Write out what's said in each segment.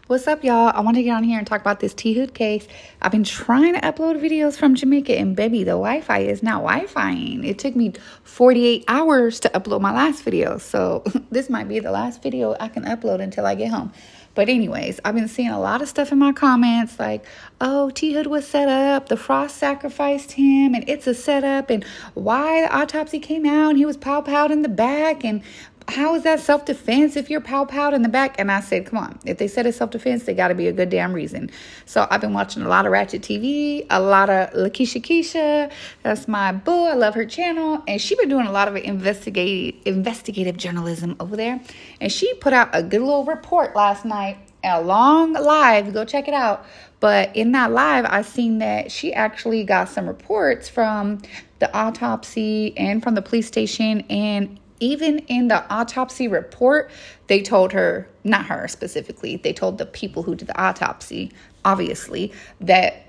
What's up, y'all? I want to get on here and talk about this T-Hood case. I've been trying to upload videos from Jamaica, and baby, the Wi-Fi is not Wi-Fiing. It took me 48 hours to upload my last video, so this might be the last video I can upload until I get home. But anyways, I've been seeing a lot of stuff in my comments like, oh, T-Hood was set up, the Frost sacrificed him, and it's a setup, and why the autopsy came out, and he was pow-powed in the back, and how is that self-defense if you're pow-powed in the back? And I said, come on, if they said it's self-defense, they got to be a good damn reason. So I've been watching a lot of Ratchet TV, a lot of Lakeysha Keysha. That's my boo. I love her channel. And she been doing a lot of investigative journalism over there. And she put out a good little report last night, a long live. Go check it out. But in that live, I seen that she actually got some reports from the autopsy and from the police station, and even in the autopsy report, they told her, not her specifically, they told the people who did the autopsy, obviously, that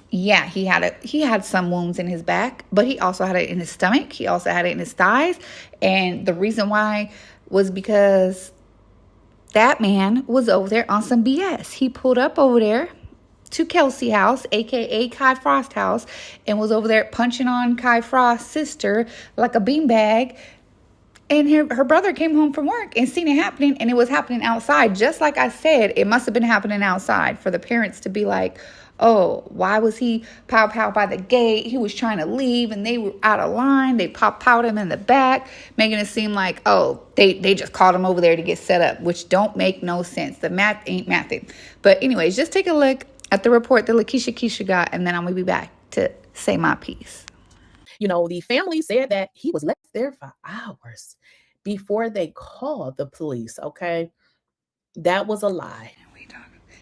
yeah, he had some wounds in his back, but he also had it in his stomach. He also had it in his thighs. And the reason why was because that man was over there on some BS. He pulled up over there to Kelsie house, aka Kai Frost house, and was over there punching on Kai Frost's sister like a beanbag. And her brother came home from work and seen it happening, and it was happening outside. Just like I said, it must have been happening outside for the parents to be like, oh, why was he pow by the gate? He was trying to leave, and they were out of line. They powed him in the back, making it seem like, oh, they just called him over there to get set up, which don't make no sense. The math ain't mathing. But anyways, just take a look at the report that Lakeysha Keysha got, and then I'm going to be back to say my piece. You know, the family said that he was left there for hours before they called the police, okay? That was a lie.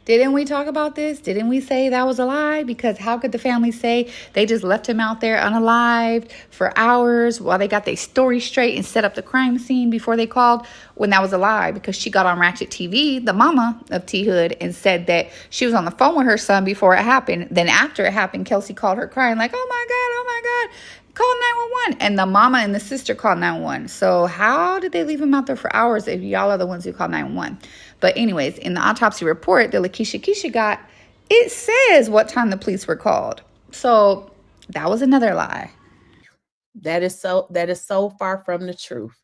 Didn't we talk about this? Didn't we say that was a lie? Because how could the family say they just left him out there unalived for hours while they got their story straight and set up the crime scene before they called, when that was a lie? Because she got on Ratchet TV, the mama of T-Hood, and said that she was on the phone with her son before it happened. Then after it happened, Kelsie called her crying like, oh my God, call 911. And the mama and the sister called 911. So how did they leave him out there for hours if y'all are the ones who called 911? But anyways, in the autopsy report that Lakeysha Keysha got, it says what time the police were called. So that was another lie. That is so far from the truth.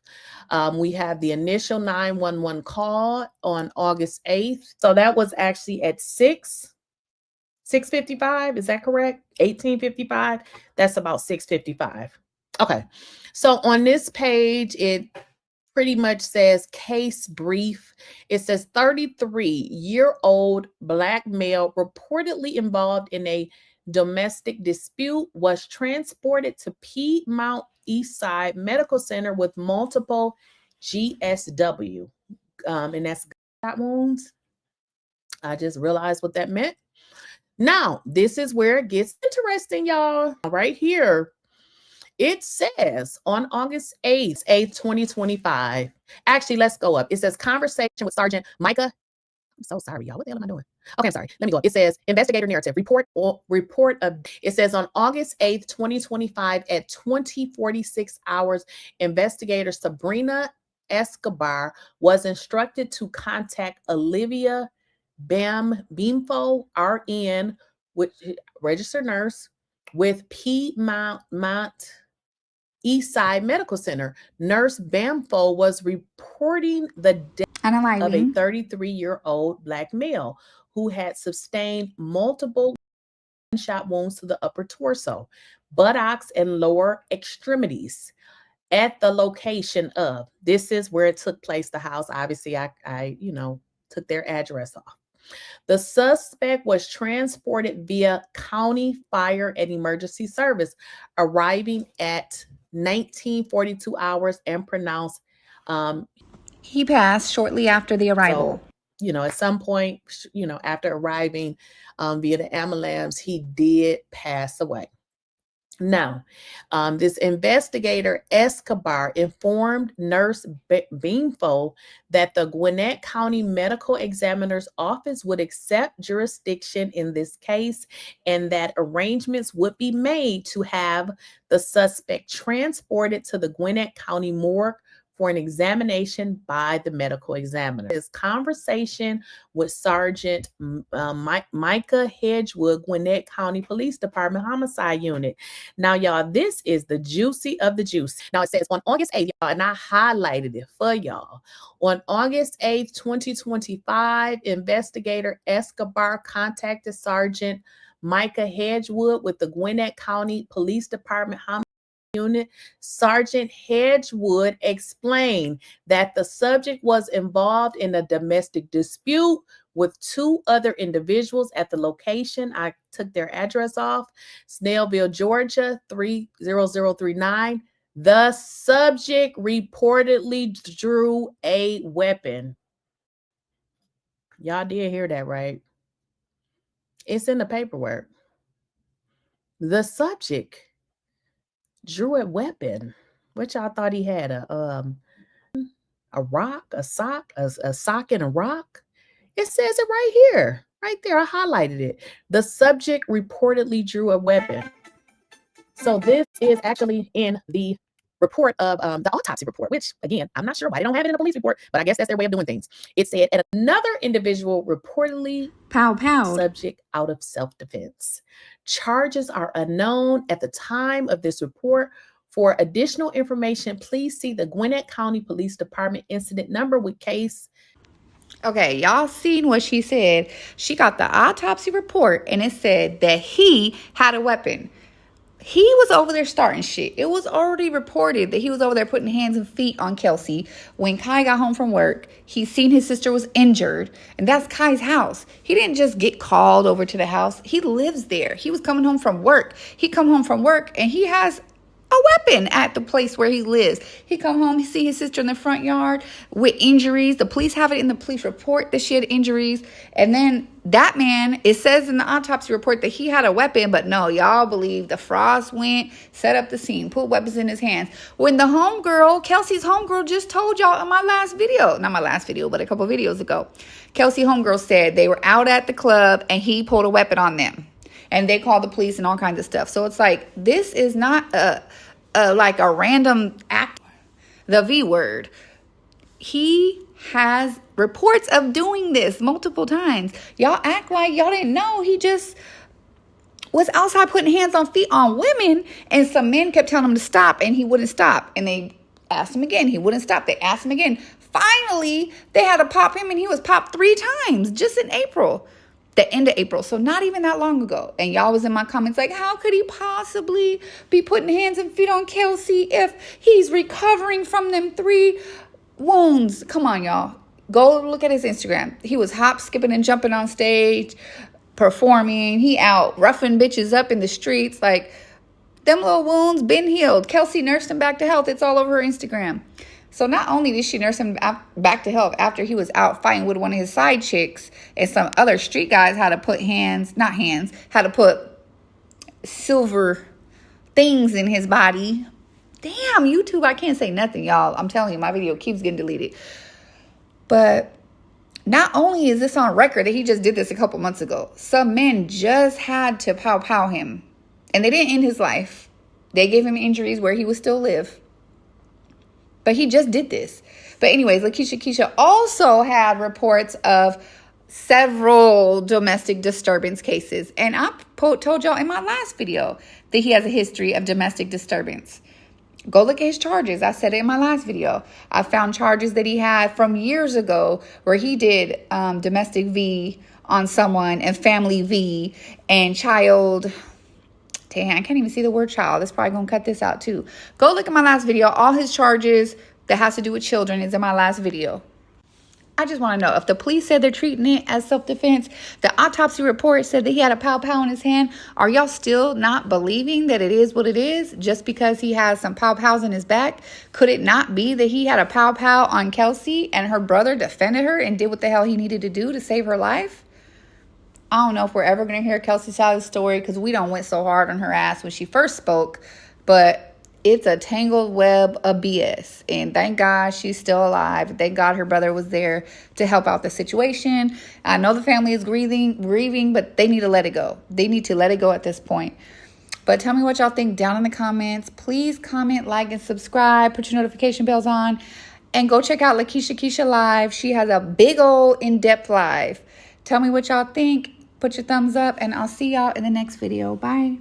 We have the initial 911 call on August 8th. So that was actually at 6:55. Is that correct? 18:55. That's about 6:55. Okay. So on this page, it pretty much says case brief. It says 33-year-old black male reportedly involved in a domestic dispute was transported to Piedmont Eastside Medical Center with multiple GSW, and that's gunshot wounds. I just realized what that meant. Now, this is where it gets interesting, y'all. Right here, it says on August 8th, 2025. Actually, let's go up. It says conversation with Sergeant Micah. I'm so sorry, y'all. What the hell am I doing? Okay, I'm sorry. Let me go up. It says investigator narrative report of. It says on August 8th, 2025 at 20:46 hours, investigator Sabrina Escobar was instructed to contact Olivia Beamfo, RN, which registered nurse with Piedmont Eastside Medical Center. Nurse Bamfo was reporting the death of a 33-year-old black male who had sustained multiple gunshot wounds to the upper torso, buttocks, and lower extremities at the location of. This is where it took place, the house. Obviously, I took their address off. The suspect was transported via County Fire and Emergency Service, arriving at 19:42 hours and pronounced. He passed shortly after the arrival. So, at some point, after arriving via the ambulance, he did pass away. Now, this investigator Escobar informed Nurse Beamfo that the Gwinnett County Medical Examiner's Office would accept jurisdiction in this case and that arrangements would be made to have the suspect transported to the Gwinnett County morgue for an examination by the medical examiner. His conversation with Sergeant Micah Hedgewood, Gwinnett County Police Department Homicide Unit. Now, y'all, this is the juicy of the juice. Now, it says on August 8th, y'all, and I highlighted it for y'all. On August 8th, 2025, investigator Escobar contacted Sergeant Micah Hedgewood with the Gwinnett County Police Department Homicide Unit. Sergeant Hedgewood explained that the subject was involved in a domestic dispute with two other individuals at the location. I took their address off, Snellville, Georgia, 30039. The subject reportedly drew a weapon. Y'all did hear that, right? It's in the paperwork. The subject drew a weapon. What y'all thought he had? A rock, a sock and a rock? It says it right here. Right there. I highlighted it. The subject reportedly drew a weapon. So this is actually in the report of the autopsy report, which, again, I'm not sure why they don't have it in the police report, but I guess that's their way of doing things. It said, and another individual reportedly subject out of self-defense. Charges are unknown at the time of this report. For additional information, please see the Gwinnett County Police Department incident number with case. Okay, y'all seen what she said. She got the autopsy report and it said that he had a weapon. He was over there starting shit. It was already reported that he was over there putting hands and feet on Kelsie. When Kai got home from work, he seen his sister was injured, and that's Kai's house. He didn't just get called over to the house. He lives there. He was coming home from work. He come home from work, and he has a weapon at the place where he lives. He come home, he see his sister in the front yard with injuries. The police have it in the police report that she had injuries. And then that man, it says in the autopsy report that he had a weapon, but no, y'all believe the Frost went, set up the scene, put weapons in his hands. When the homegirl, Kelsie's homegirl, just told y'all in my last video, not my last video, but a couple videos ago, Kelsie homegirl said they were out at the club and he pulled a weapon on them. And they called the police and all kinds of stuff. So it's like, this is not like a random act. The V word. He has reports of doing this multiple times. Y'all act like y'all didn't know. He just was outside putting hands on feet on women. And some men kept telling him to stop and he wouldn't stop. And they asked him again. He wouldn't stop. They asked him again. Finally, they had to pop him and he was popped 3 times just in April. The end of April, so not even that long ago. And y'all was in my comments like, how could he possibly be putting hands and feet on Kelsie if he's recovering from them 3 wounds? Come on, y'all. Go look at his Instagram. He was hop, skipping, and jumping on stage, performing. He out roughing bitches up in the streets. Like, them little wounds been healed. Kelsie nursed him back to health. It's all over her Instagram. So not only did she nurse him back to health after he was out fighting with one of his side chicks and some other street guys had to put had to put silver things in his body. Damn, YouTube, I can't say nothing, y'all. I'm telling you, my video keeps getting deleted. But not only is this on record that he just did this a couple months ago, some men just had to pow him. And they didn't end his life. They gave him injuries where he would still live. But he just did this. But anyways, Lakeysha Keysha also had reports of several domestic disturbance cases. And I told y'all in my last video that he has a history of domestic disturbance. Go look at his charges. I said it in my last video. I found charges that he had from years ago where he did domestic V on someone and family V and child. Dang, I can't even see the word child. That's probably going to cut this out too. Go look at my last video. All his charges that has to do with children is in my last video. I just want to know, if the police said they're treating it as self-defense, the autopsy report said that he had a pow-pow in his hand, are y'all still not believing that it is what it is just because he has some pow-pows in his back? Could it not be that he had a pow-pow on Kelsie and her brother defended her and did what the hell he needed to do to save her life? I don't know if we're ever going to hear Kelsie's side of the story because we don't went so hard on her ass when she first spoke, but it's a tangled web of BS. And thank God she's still alive. Thank God her brother was there to help out the situation. I know the family is grieving, but they need to let it go. They need to let it go at this point. But tell me what y'all think down in the comments. Please comment, like, and subscribe. Put your notification bells on. And go check out Lakeysha Keysha live. She has a big old in-depth live. Tell me what y'all think. Put your thumbs up, and I'll see y'all in the next video. Bye.